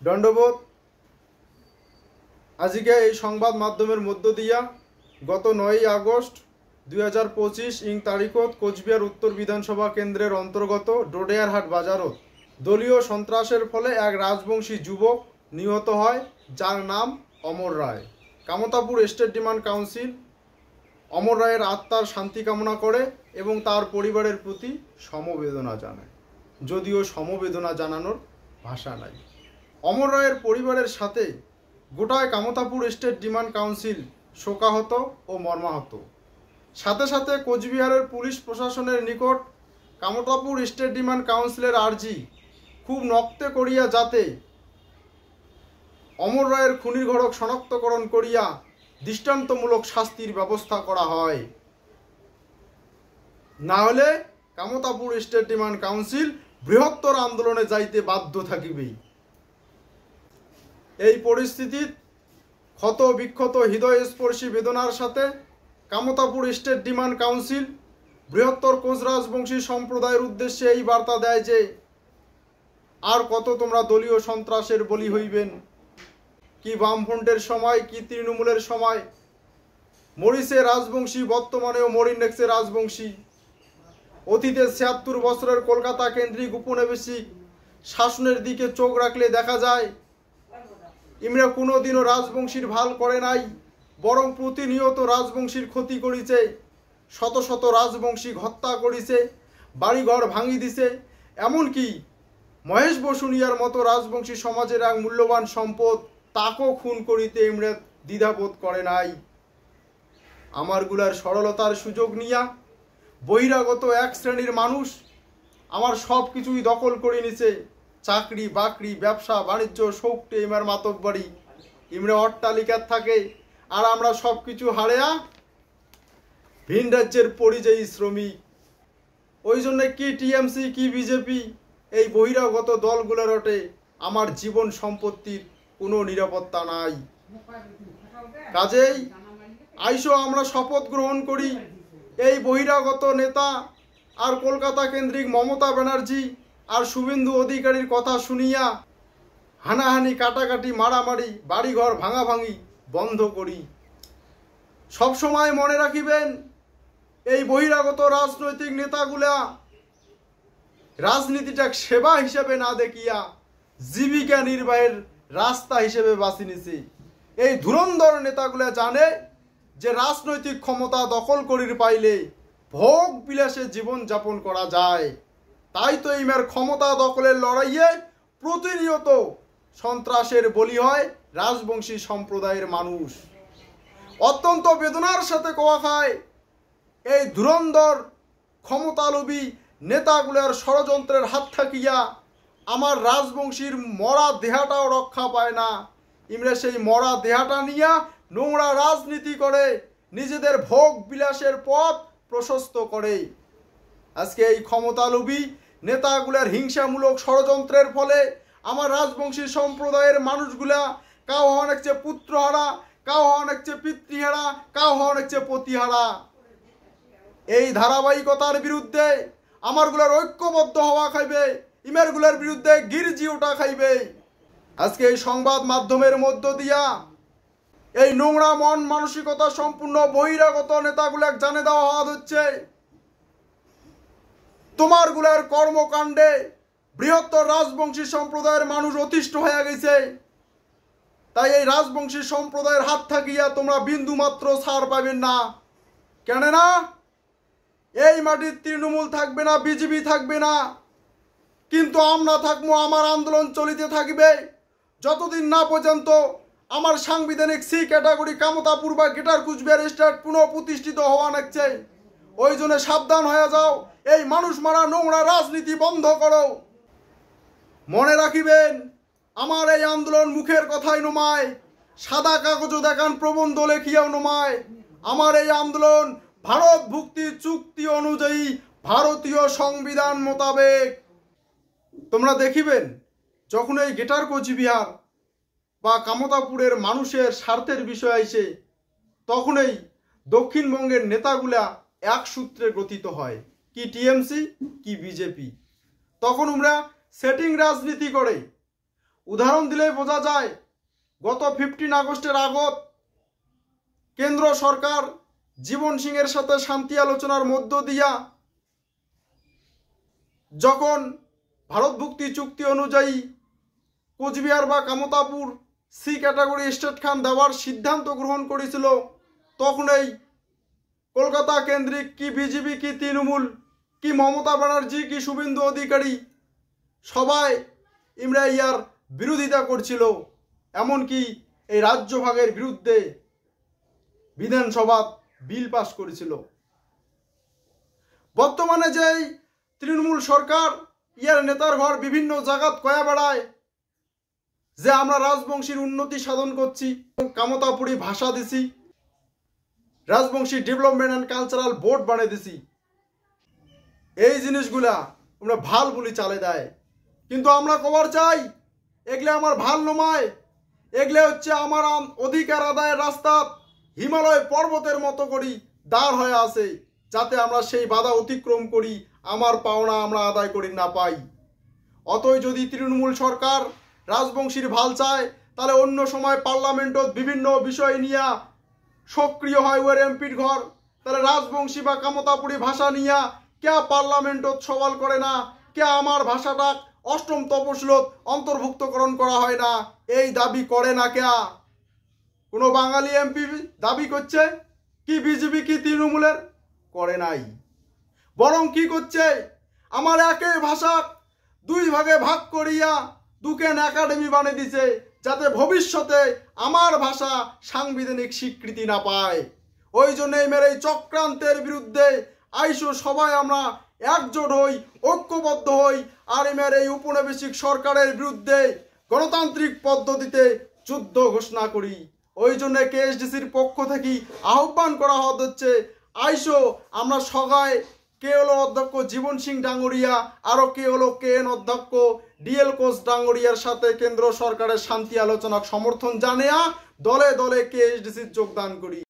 দণ্ডবোধ। আজকে এই সংবাদ মাধ্যমের মধ্য দিয়া গত 9 আগস্ট 2025 ইং তারিখত কোচবিহার উত্তর বিধানসভা কেন্দ্রের অন্তর্গত ডোডেয়ারহাট বাজারত দলীয় সন্ত্রাসের ফলে এক রাজবংশী যুবক নিহত হয়, যার নাম অমর রায়। কামতাপুর স্টেট ডিমান্ড কাউন্সিল অমর রায়ের আত্মার শান্তি কামনা করে এবং তার পরিবারের প্রতি সমবেদনা জানায়, যদিও সমবেদনা জানানোর ভাষা নাই। অমর রায়ের পরিবারের সাথে গোটায় কামতাপুর স্টেট ডিমান্ড কাউন্সিল শোকাহত ও মর্মাহত। সাথে সাথে কোচবিহারের পুলিশ প্রশাসনের নিকট কামতাপুর স্টেট ডিমান্ড কাউন্সিলের আর্জি খুব নক্তে করিয়া যাতে অমর রায়ের খুনির ঘটক শনাক্তকরণ করিয়া দৃষ্টান্তমূলক শাস্তির ব্যবস্থা করা হয়, না হলে কামতাপুর স্টেট ডিমান্ড কাউন্সিল বৃহত্তর আন্দোলনে যাইতে বাধ্য থাকিবেই। এই পরিস্থিতির ক্ষত বিক্ষত হৃদয়স্পর্শী বেদনার সাথে কামতাপুর স্টেট ডিমান্ড কাউন্সিল বৃহত্তর কোচ রাজবংশী সম্প্রদায়ের উদ্দেশ্যে এই বার্তা দেয় যে আর কত তোমরা দলীয় সন্ত্রাসের বলি হইবেন। কি বামফ্রন্টের সময়, কি তৃণমূলের সময়, মরিসে রাজবংশী বর্তমানেও মরিনেক্সে রাজবংশী। অতীতে ৭৬ বছরের কলকাতা কেন্দ্রিক উপনিবেশিক শাসনের দিকে চোখ রাখলে দেখা যায় ইমরা কোনোদিনও রাজবংশীর ভাল করে নাই, বরং প্রতিনিয়ত রাজবংশীর ক্ষতি করিছে। শত শত রাজবংশী হত্যা করিছে, বাড়িঘর ভাঙি দিছে, এমনকি মহেশ বসুনিয়ার মতো রাজবংশী সমাজের এক মূল্যবান সম্পদ তাকেও খুন করিতে ইমরা দ্বিধাবোধ করে নাই। আমারগুলার সরলতার সুযোগ নিয়া বহিরাগত এক শ্রেণীর মানুষ আমার সব কিছুই দখল করে নিছে। চাকরি বাকরি, ব্যবসা বাণিজ্য, শৌকটে ইমার মাতব্বাড়ি, ইমরা অট্টালিকার থাকে, আর আমরা সব কিছু হারেয়া ভিন রাজ্যের পরিযায়ী শ্রমিক। ওই জন্য কি টিএমসি কি বিজেপি এই বহিরাগত দলগুলোর ওটে আমার জীবন সম্পত্তির কোনো নিরাপত্তা নাই। কাজেই আইসো আমরা শপথ গ্রহণ করি এই বহিরাগত নেতা আর কলকাতা কেন্দ্রিক মমতা ব্যানার্জি আর শুভেন্দু অধিকারীর কথা শুনিয়া হানাহানি, কাটাকাটি, মারামারি, বাড়িঘর ভাঙাভাঙি বন্ধ করি। সবসময় মনে রাখিবেন এই বহিরাগত রাজনৈতিক নেতাগুলা রাজনীতিটা সেবা হিসেবে না দেখিয়া জীবিকা নির্বাহের রাস্তা হিসেবে বাছি নিছে। এই ধুরন্ধর নেতাগুলা জানে যে রাজনৈতিক ক্ষমতা দখল করির পাইলে ভোগ বিলাসে জীবন যাপন করা যায়। তাই তো ইমার ক্ষমতা দখলের লড়াইয়ে প্রতিনিয়ত সন্ত্রাসের বলি হয় রাজবংশী সম্প্রদায়ের মানুষ। অত্যন্ত বেদনার সাথে কোয়া খায় এই ধুরন্ধর ক্ষমতালোভী নেতাগুলার ষড়যন্ত্রের হাত থাকিয়া আমার রাজবংশীর মরা দেহাটাও রক্ষা পায় না। ইমরা সেই মরা দেহাটা নিয়া নোংরা রাজনীতি করে নিজেদের ভোগ বিলাসের পথ প্রশস্ত করে। আজকে এই ক্ষমতালোভী নেতাগুলার হিংসামূলক ষড়যন্ত্রের ফলে আমার রাজবংশী সম্প্রদায়ের মানুষগুলা কাউ হওয়া অনেকছে পুত্রহারা, কাউ হওয়া অনেকছে পিতৃহারা, কাউ হওয়া অনেকছে পতিহারা। এই ধারাবাহিকতার বিরুদ্ধে আমারগুলার ঐক্যবদ্ধ হওয়া খাইবে, ইমারগুলার বিরুদ্ধে গির্জি ওঠা খাইবে। আজকে এই সংবাদ মাধ্যমের মধ্য দিয়া এই নোংরা মন মানসিকতা সম্পূর্ণ বহিরাগত নেতাগুলাক জানে দেওয়া হচ্ছে তোমারগুলার কর্মকাণ্ডে বৃহত্তর রাজবংশী সম্প্রদায়ের মানুষ অতিষ্ঠ হয়ে গেছে। তাই এই রাজবংশী সম্প্রদায়ের হাত থাকিয়া তোমরা বিন্দু মাত্র ছাড় পাবেন না। কেননা এই মাটির তৃণমূল থাকবে না, বিজেপি থাকবে না, কিন্তু আমরা থাকবো। আমার আন্দোলন চলিতে থাকবে যতদিন না পর্যন্ত আমার সাংবিধানিক সি ক্যাটাগরি কামতাপুর বা গ্রেটার কুচবিহার স্টেট পুনঃ প্রতিষ্ঠিত হওয়া লাগছে। ওই জন্য সাবধান হয়ে যাও, এই মানুষ মারা নোংরা রাজনীতি বন্ধ করো। মনে রাখিবেন আমার এই আন্দোলন মুখের কথাই নমায়, সাদা কাগজও দেখান প্রবন্ধ লেখিয়াও নমায়। আমার এই আন্দোলন ভারত ভুক্তি চুক্তি অনুযায়ী ভারতীয় সংবিধান মোতাবেক। তোমরা দেখিবেন যখন এই গ্রেটার কোচবিহার বা কামতাপুরের মানুষের স্বার্থের বিষয় আইসে, তখনই দক্ষিণবঙ্গের নেতাগুলা এক সূত্রে গঠিত হয়, কি টিএমসি কি বিজেপি। তখন আমরা সেটিং রাজনীতি করে উদাহরণ দিলেই বোঝা যায়, গত 15 আগস্টের আগত কেন্দ্র সরকার জীবন সিংয়ের সাথে শান্তি আলোচনার মধ্য দিয়া যখন ভারতভুক্তি চুক্তি অনুযায়ী কোচবিহার বা কামতাপুর সি ক্যাটাগরি স্টেট খান দেওয়ার সিদ্ধান্ত গ্রহণ করেছিল, তখন এই কলকাতা কেন্দ্রিক কি বিজেপি কি তৃণমূল কি মমতা ব্যানার্জি কি শুভেন্দু অধিকারী সবাই ইয়ার বিরোধিতা করছিল। এমনকি এই রাজ্য ভাগের বিরুদ্ধে বিধানসভা বিল পাস করেছিল। বর্তমানে যেই তৃণমূল সরকার ইয়ার নেতার ঘর বিভিন্ন জায়গাত কয়া বেড়ায় যে আমরা রাজবংশীর উন্নতি সাধন করছি, কামতাপুরী ভাষা দিছি, Rajbanshi development and cultural board বানিয়ে দিছি, এই জিনিসগুলা আমরা ভাল বলি চালে দেয়। কিন্তু আমরা কবার চাই এগুলো আমার ভাল নমায়, এগুলো হচ্ছে আমার অধিকার আদায়ের রাস্তা হিমালয় পর্বতের মতো করি দাঁড় হয়ে আছে, যাতে আমরা সেই বাধা অতিক্রম করি, আমার পাওনা আমরা আদায় করি না পাই। অতই যদি তৃণমূল সরকার রাজবংশীর ভাল চায়, তাহলে অন্য সময় পার্লামেন্টত বিভিন্ন বিষয় নিয়ে সক্রিয় হয় ওর এমপির ঘর, তাহলে রাজবংশী বা কামতাপুরী ভাষা নিয়ে কে পার্লামেন্টত সওয়াল করে না, কে আমার ভাষাটা অষ্টম তপশিলত অন্তর্ভুক্তকরণ করা হয় না, এই দাবি করে না কে? কোনো বাঙালি এমপি দাবি করছে কি বিজেপি কি তৃণমূলের? করে নাই। বরং কি করছে, আমার একই ভাষা দুই ভাগে ভাগ করিয়া দুকেন একাডেমি বানিয়ে দিছে, যাতে ভবিষ্যতে আমার ভাষা সাংবিধানিক স্বীকৃতি না পায়। ওই জন্য এই চক্রান্তের বিরুদ্ধে আইসো সবাই আমরা একজোট হই, ঐক্যবদ্ধ হই, আর এই উপনিবেশিক সরকারের বিরুদ্ধে গণতান্ত্রিক পদ্ধতিতে যুদ্ধ ঘোষণা করি। ওই জন্য কেএসডিসির পক্ষ থেকে আহ্বান করা হচ্ছে, আইসো আমরা সবাই, কে হলো অধ্যক্ষ জীবন সিং ডাঙ্গরিয়া, আরো কে হলো কেএন অধ্যক্ষ ডিএল কোচ ডাঙ্গরিয়ার সাথে কেন্দ্র সরকারের শান্তি আলোচনা সমর্থন জানিয়া দলে দলে কেএসডিসির যোগদান করি।